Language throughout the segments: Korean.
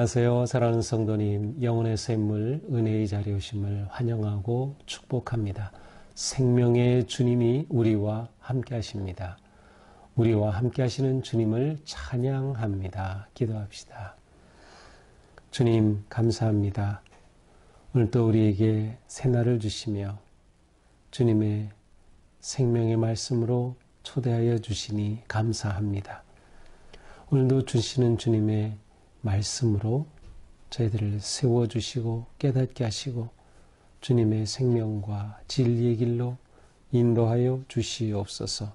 안녕하세요. 사랑하는 성도님, 영혼의 샘물, 은혜의 자리에 오심을 환영하고 축복합니다. 생명의 주님이 우리와 함께 하십니다. 우리와 함께 하시는 주님을 찬양합니다. 기도합시다. 주님, 감사합니다. 오늘도 우리에게 새날을 주시며 주님의 생명의 말씀으로 초대하여 주시니 감사합니다. 오늘도 주시는 주님의 말씀으로 저희들을 세워주시고 깨닫게 하시고 주님의 생명과 진리의 길로 인도하여 주시옵소서.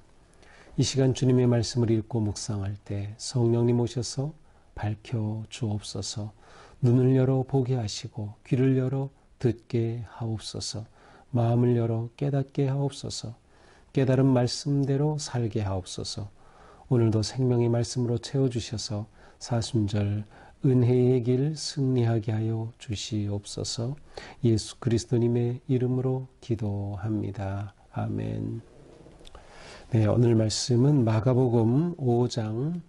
이 시간 주님의 말씀을 읽고 묵상할 때 성령님 오셔서 밝혀 주옵소서. 눈을 열어 보게 하시고 귀를 열어 듣게 하옵소서. 마음을 열어 깨닫게 하옵소서. 깨달은 말씀대로 살게 하옵소서. 오늘도 생명의 말씀으로 채워주셔서 사순절 은혜의 길 승리하게 하여 주시옵소서. 예수 그리스도님의 이름으로 기도합니다. 아멘. 네, 오늘 말씀은 마가복음 5장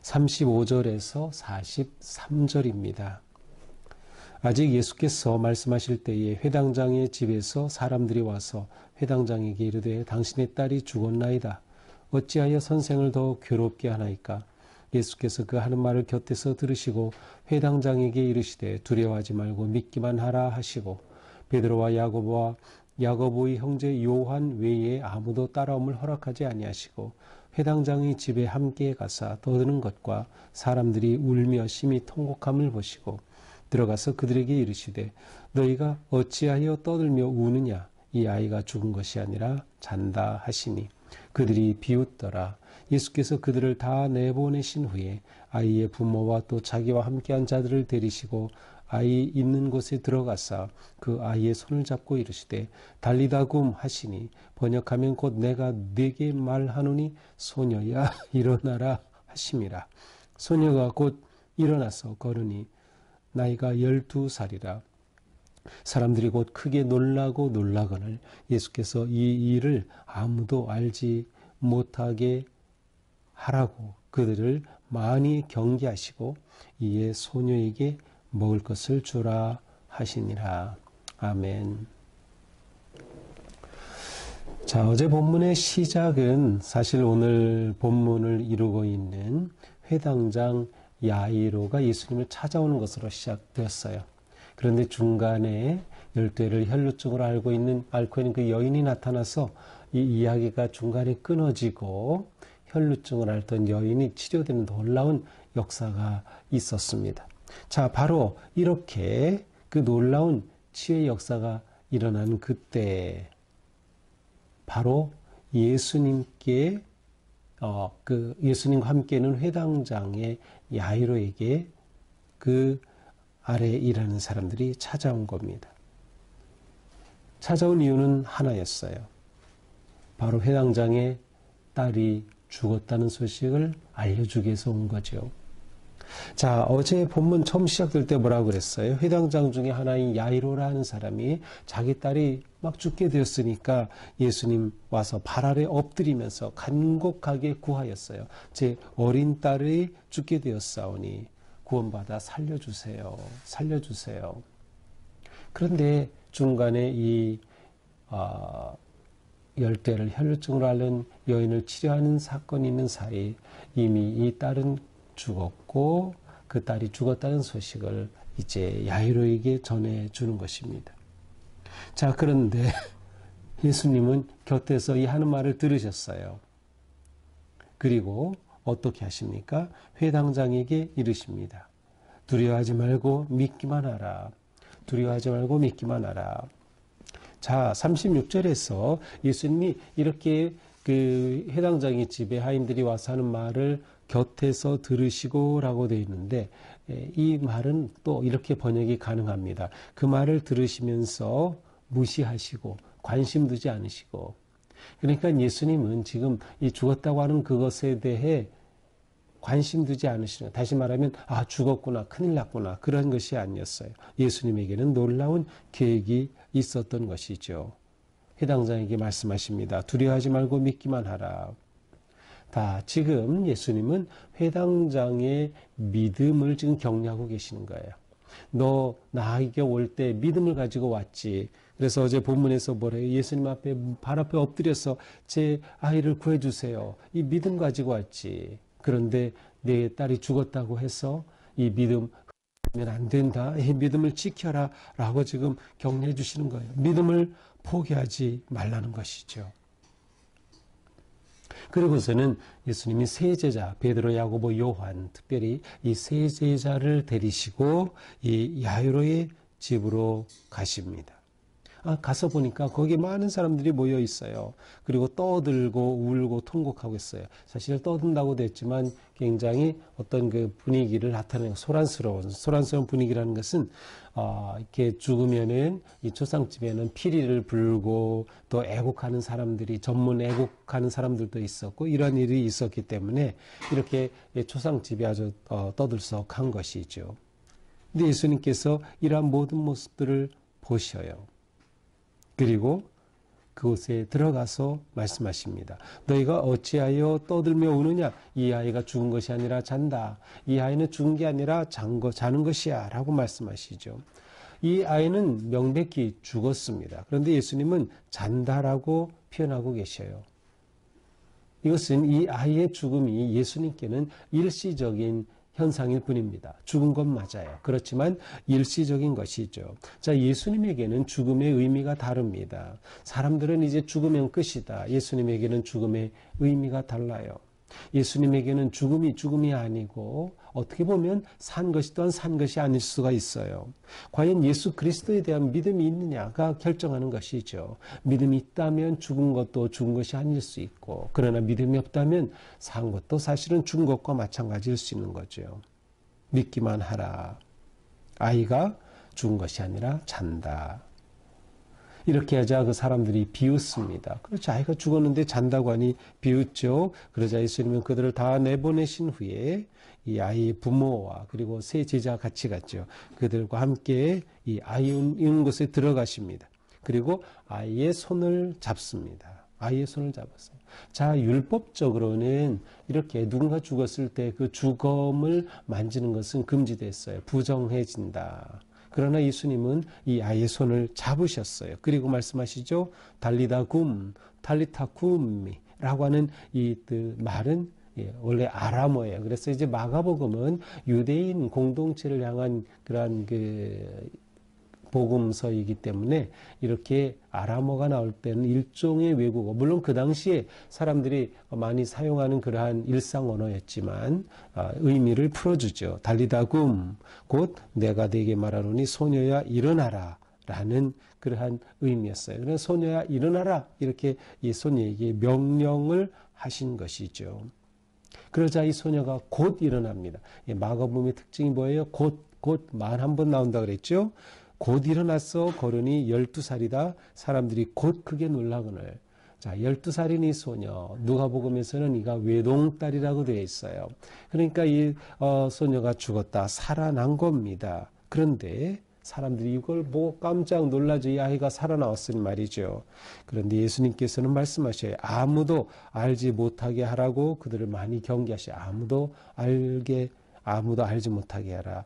35절에서 43절입니다. 아직 예수께서 말씀하실 때에 회당장의 집에서 사람들이 와서 회당장에게 이르되 당신의 딸이 죽었나이다. 어찌하여 선생을 더 괴롭게 하나이까? 예수께서 그 하는 말을 곁에서 들으시고 회당장에게 이르시되 두려워하지 말고 믿기만 하라 하시고 베드로와 야고보의 형제 요한 외에 아무도 따라옴을 허락하지 아니하시고 회당장의 집에 함께 가사 떠드는 것과 사람들이 울며 심히 통곡함을 보시고 들어가서 그들에게 이르시되 너희가 어찌하여 떠들며 우느냐? 이 아이가 죽은 것이 아니라 잔다 하시니 그들이 비웃더라. 예수께서 그들을 다 내보내신 후에 아이의 부모와 또 자기와 함께한 자들을 데리시고 아이 있는 곳에 들어가사 그 아이의 손을 잡고 이르시되 달리다굼 하시니 번역하면 곧 내가 네게 말하노니 소녀야 일어나라 하심이라. 소녀가 곧 일어나서 걸으니 나이가 12살이라. 사람들이 곧 크게 놀라고 놀라거늘 예수께서 이 일을 아무도 알지 못하게 하라고 그들을 많이 경계하시고 이에 소녀에게 먹을 것을 주라 하시니라. 아멘. 자, 어제 본문의 시작은 사실 오늘 본문을 이루고 있는 회당장 야이로가 예수님을 찾아오는 것으로 시작되었어요. 그런데 중간에 열대를 혈루증으로 앓고 있는 그 여인이 나타나서 이 이야기가 중간에 끊어지고 혈루증을 앓던 여인이 치료되는 놀라운 역사가 있었습니다. 자, 바로 이렇게 그 놀라운 치유의 역사가 일어난 그때 바로 예수님께 예수님과 함께는 회당장의 야이로에게 그 아래에 일하는 사람들이 찾아온 겁니다. 찾아온 이유는 하나였어요. 바로 회당장의 딸이 죽었다는 소식을 알려주기 위해서 온 거죠. 자, 어제 본문 처음 시작될 때 뭐라고 그랬어요? 회당장 중에 하나인 야이로라 하는 사람이 자기 딸이 막 죽게 되었으니까 예수님 와서 발 아래 엎드리면서 간곡하게 구하였어요. 제 어린 딸이 죽게 되었사오니 구원받아 살려주세요. 살려주세요. 그런데 중간에 이 열대를 혈루증으로 앓는 여인을 치료하는 사건이 있는 사이 이미 이 딸은 죽었고 그 딸이 죽었다는 소식을 이제 야이로에게 전해주는 것입니다. 자, 그런데 예수님은 곁에서 이 하는 말을 들으셨어요. 그리고 어떻게 하십니까? 회당장에게 이르십니다. 두려워하지 말고 믿기만 하라. 두려워하지 말고 믿기만 하라. 자, 36절에서 예수님이 이렇게 그 회당장의 집에 하인들이 와서 하는 말을 곁에서 들으시고 라고 되어 있는데 이 말은 또 이렇게 번역이 가능합니다. 그 말을 들으시면서 무시하시고 관심 두지 않으시고 그러니까 예수님은 지금 이 죽었다고 하는 그것에 대해 관심 두지 않으시는, 다시 말하면 죽었구나, 큰일 났구나, 그런 것이 아니었어요. 예수님에게는 놀라운 계획이 있었던 것이죠. 회당장에게 말씀하십니다. 두려워하지 말고 믿기만 하라. 지금 예수님은 회당장의 믿음을 지금 격려하고 계시는 거예요. 너 나에게 올 때 믿음을 가지고 왔지. 그래서 어제 본문에서 뭐래요? 예수님 앞에 발 앞에 엎드려서 제 아이를 구해주세요. 이 믿음 가지고 왔지. 그런데 내 딸이 죽었다고 해서 이 믿음 하면 안 된다. 이 믿음을 지켜라. 라고 지금 격려해 주시는 거예요. 믿음을 포기하지 말라는 것이죠. 그리고서는 예수님이 세 제자, 베드로, 야고보, 요한, 특별히 이 세 제자를 데리시고 이 야이로의 집으로 가십니다. 가서 보니까 거기 많은 사람들이 모여 있어요. 그리고 떠들고 울고 통곡하고 있어요. 사실 떠든다고도 했지만 굉장히 어떤 그 분위기를 나타내는 소란스러운 분위기라는 것은 이렇게 죽으면은 이 초상집에는 피리를 불고 또 애국하는 사람들이 전문 애국하는 사람들도 있었고 이런 일이 있었기 때문에 이렇게 초상집이 아주 떠들썩한 것이죠. 근데 예수님께서 이러한 모든 모습들을 보셔요. 그리고 그곳에 들어가서 말씀하십니다. 너희가 어찌하여 떠들며 우느냐? 이 아이가 죽은 것이 아니라 잔다. 이 아이는 죽은 게 아니라 자는 것이야. 라고 말씀하시죠. 이 아이는 명백히 죽었습니다. 그런데 예수님은 잔다라고 표현하고 계셔요. 이것은 이 아이의 죽음이 예수님께는 일시적인 현상일 뿐입니다. 죽은 건 맞아요. 그렇지만 일시적인 것이죠. 자, 예수님에게는 죽음의 의미가 다릅니다. 사람들은 이제 죽으면 끝이다. 예수님에게는 죽음의 의미가 달라요. 예수님에게는 죽음이 아니고 어떻게 보면 산 것이 또한 산 것이 아닐 수가 있어요. 과연 예수 그리스도에 대한 믿음이 있느냐가 결정하는 것이죠. 믿음이 있다면 죽은 것도 죽은 것이 아닐 수 있고, 그러나 믿음이 없다면 산 것도 사실은 죽은 것과 마찬가지일 수 있는 거죠. 믿기만 하라. 아이가 죽은 것이 아니라 잔다. 이렇게 하자 그 사람들이 비웃습니다. 그렇죠. 아이가 죽었는데 잔다고 하니 비웃죠. 그러자 예수님은 그들을 다 내보내신 후에 이 아이의 부모와 그리고 세 제자 같이 갔죠. 그들과 함께 이 아이 있는 곳에 들어가십니다. 그리고 아이의 손을 잡습니다. 아이의 손을 잡았어요. 자, 율법적으로는 이렇게 누군가 죽었을 때 그 죽음을 만지는 것은 금지됐어요. 부정해진다. 그러나 예수님은 이 아이의 손을 잡으셨어요. 그리고 말씀하시죠. 달리다 굼, 탈리타 굼이라고 하는 이 말은 원래 아람어예요. 그래서 이제 마가복음은 유대인 공동체를 향한 그러한 복음서이기 때문에 이렇게 아람어가 나올 때는 일종의 외국어, 물론 그 당시에 사람들이 많이 사용하는 그러한 일상 언어였지만 의미를 풀어주죠. 달리다 굼, 곧 내가 네게 말하노니 소녀야 일어나라 라는 그러한 의미였어요. 그래서 소녀야 일어나라 이렇게 이 소녀에게 명령을 하신 것이죠. 그러자 이 소녀가 곧 일어납니다. 마가복음의 특징이 뭐예요? 곧 말 한 번 나온다 그랬죠. 곧 일어나서 걸으니 12살이다. 사람들이 곧 크게 놀라거늘. 자, 12살인 이 소녀, 누가복음에서는 이가 외동딸이라고 되어 있어요. 그러니까 이 소녀가 죽었다, 살아난 겁니다. 그런데 사람들이 이걸 보고 깜짝 놀라죠. 이 아이가 살아나왔으니 말이죠. 그런데 예수님께서는 말씀하셔요. 아무도 알지 못하게 하라고 그들을 많이 경계하셔요. 아무도 알지 못하게 하라.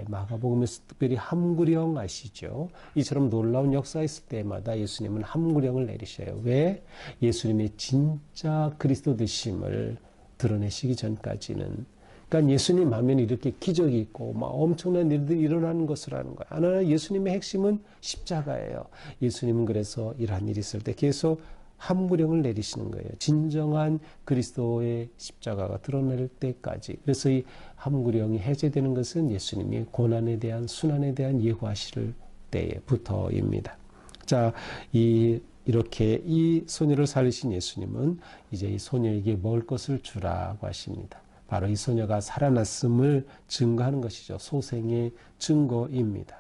마가복음에서 특별히 함구령 아시죠? 이처럼 놀라운 역사가 있을 때마다 예수님은 함구령을 내리셔요. 왜? 예수님의 진짜 그리스도 되심을 드러내시기 전까지는. 그러니까 예수님 하면 이렇게 기적이 있고 막 엄청난 일들이 일어나는 것을 하는 거예요. 하나 예수님의 핵심은 십자가예요. 예수님은 그래서 이러한 일이 있을 때 계속 함구령을 내리시는 거예요. 진정한 그리스도의 십자가가 드러날 때까지. 그래서 이 함구령이 해제되는 것은 예수님이 고난에 대한 순환에 대한 예고하실 때부터입니다. 자, 이렇게 이 소녀를 살리신 예수님은 이제 이 소녀에게 먹을 것을 주라고 하십니다. 바로 이 소녀가 살아났음을 증거하는 것이죠. 소생의 증거입니다.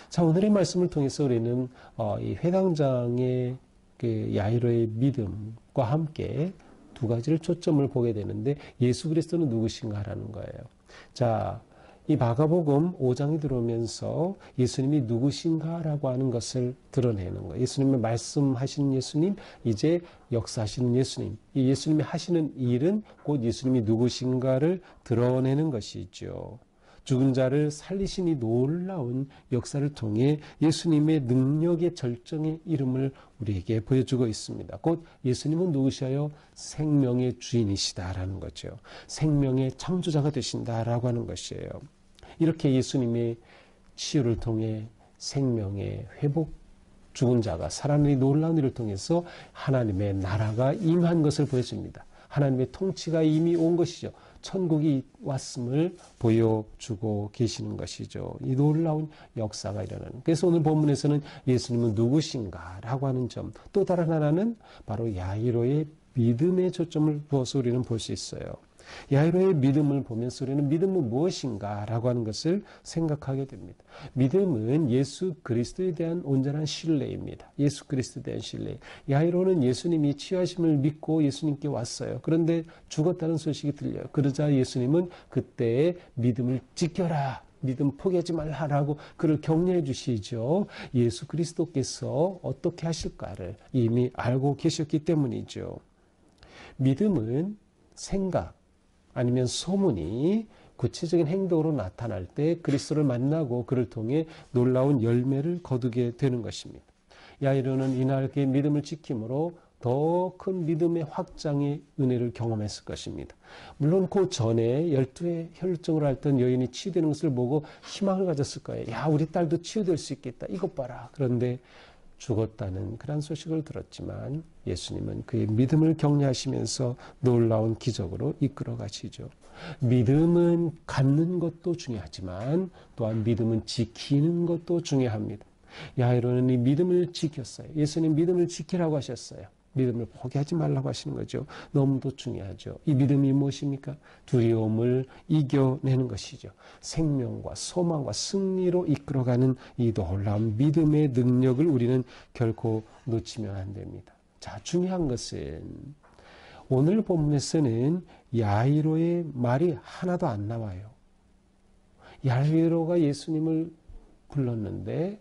자, 오늘의 말씀을 통해서 우리는 이 회당장의 야이로의 믿음과 함께 두 가지를 초점을 보게 되는데 예수 그리스도는 누구신가 하는 거예요. 자, 이 마가복음 5장이 들어오면서 예수님이 누구신가라고 하는 것을 드러내는 거예요. 예수님의 말씀하시는 예수님, 이제 역사하시는 예수님. 이 예수님이 하시는 일은 곧 예수님이 누구신가를 드러내는 것이죠. 죽은 자를 살리신 이 놀라운 역사를 통해 예수님의 능력의 절정의 이름을 우리에게 보여주고 있습니다. 곧 예수님은 누구셔요? 생명의 주인이시다라는 거죠. 생명의 창조자가 되신다라고 하는 것이에요. 이렇게 예수님의 치유를 통해 생명의 회복, 죽은 자가 살아나는 이 놀라운 일을 통해서 하나님의 나라가 임한 것을 보여줍니다. 하나님의 통치가 이미 온 것이죠. 천국이 왔음을 보여주고 계시는 것이죠. 이 놀라운 역사가 일어나는. 그래서 오늘 본문에서는 예수님은 누구신가라고 하는 점, 또 다른 하나는 바로 야이로의 믿음에 초점을 두어서 우리는 볼 수 있어요. 야이로의 믿음을 보면서 우리는 믿음은 무엇인가라고 하는 것을 생각하게 됩니다. 믿음은 예수 그리스도에 대한 온전한 신뢰입니다. 예수 그리스도에 대한 신뢰. 야이로는 예수님이 치유하심을 믿고 예수님께 왔어요. 그런데 죽었다는 소식이 들려요. 그러자 예수님은 그때의 믿음을 지켜라. 믿음 포기하지 말라라고 그를 격려해 주시죠. 예수 그리스도께서 어떻게 하실까를 이미 알고 계셨기 때문이죠. 믿음은 생각, 아니면 소문이 구체적인 행동으로 나타날 때 그리스도를 만나고 그를 통해 놀라운 열매를 거두게 되는 것입니다. 야이로는 이날 그의 믿음을 지킴으로 더 큰 믿음의 확장의 은혜를 경험했을 것입니다. 물론 그 전에 12회 혈루증으로 앓던 여인이 치유되는 것을 보고 희망을 가졌을 거예요. 야, 우리 딸도 치유될 수 있겠다. 이것 봐라. 그런데 죽었다는 그런 소식을 들었지만 예수님은 그의 믿음을 격려하시면서 놀라운 기적으로 이끌어 가시죠. 믿음은 갖는 것도 중요하지만 또한 믿음은 지키는 것도 중요합니다. 야이로는 이 믿음을 지켰어요. 예수님 믿음을 지키라고 하셨어요. 믿음을 포기하지 말라고 하시는 거죠. 너무도 중요하죠. 이 믿음이 무엇입니까? 두려움을 이겨내는 것이죠. 생명과 소망과 승리로 이끌어가는 이 놀라운 믿음의 능력을 우리는 결코 놓치면 안 됩니다. 자, 중요한 것은 오늘 본문에서는 야이로의 말이 하나도 안 나와요. 야이로가 예수님을 불렀는데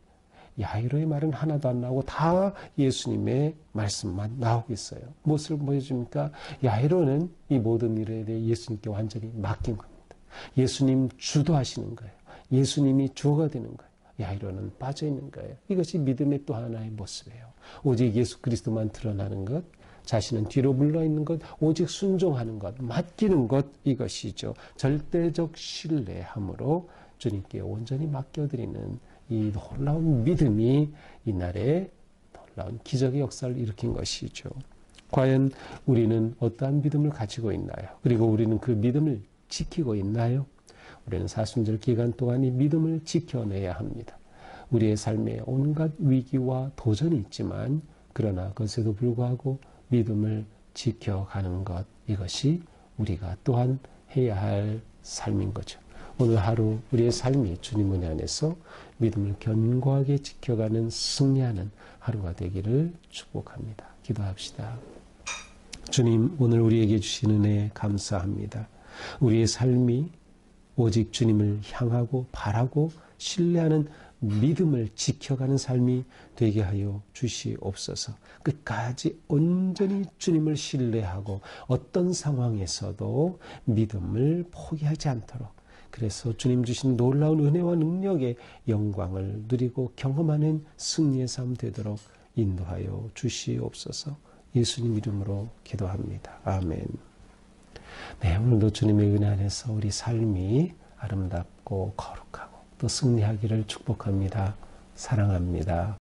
야이로의 말은 하나도 안 나오고 다 예수님의 말씀만 나오고 있어요. 무엇을 보여줍니까? 야이로는 이 모든 일에 대해 예수님께 완전히 맡긴 겁니다. 예수님 주도하시는 거예요. 예수님이 주어가 되는 거예요. 야이로는 빠져있는 거예요. 이것이 믿음의 또 하나의 모습이에요. 오직 예수 그리스도만 드러나는 것, 자신은 뒤로 물러있는 것, 오직 순종하는 것, 맡기는 것, 이것이죠. 절대적 신뢰함으로 주님께 온전히 맡겨드리는 이 놀라운 믿음이 이날에 놀라운 기적의 역사를 일으킨 것이죠. 과연 우리는 어떠한 믿음을 가지고 있나요? 그리고 우리는 그 믿음을 지키고 있나요? 우리는 사순절 기간 동안 이 믿음을 지켜내야 합니다. 우리의 삶에 온갖 위기와 도전이 있지만 그러나 그것에도 불구하고 믿음을 지켜가는 것, 이것이 우리가 또한 해야 할 삶인 거죠. 오늘 하루 우리의 삶이 주님 은혜 안에서 믿음을 견고하게 지켜가는 승리하는 하루가 되기를 축복합니다. 기도합시다. 주님, 오늘 우리에게 주신 은혜 감사합니다. 우리의 삶이 오직 주님을 향하고 바라고 신뢰하는 믿음을 지켜가는 삶이 되게 하여 주시옵소서. 끝까지 온전히 주님을 신뢰하고 어떤 상황에서도 믿음을 포기하지 않도록, 그래서 주님 주신 놀라운 은혜와 능력의 영광을 누리고 경험하는 승리의 삶 되도록 인도하여 주시옵소서. 예수님 이름으로 기도합니다. 아멘. 네, 오늘도 주님의 은혜 안에서 우리 삶이 아름답고 거룩하고 또 승리하기를 축복합니다. 사랑합니다.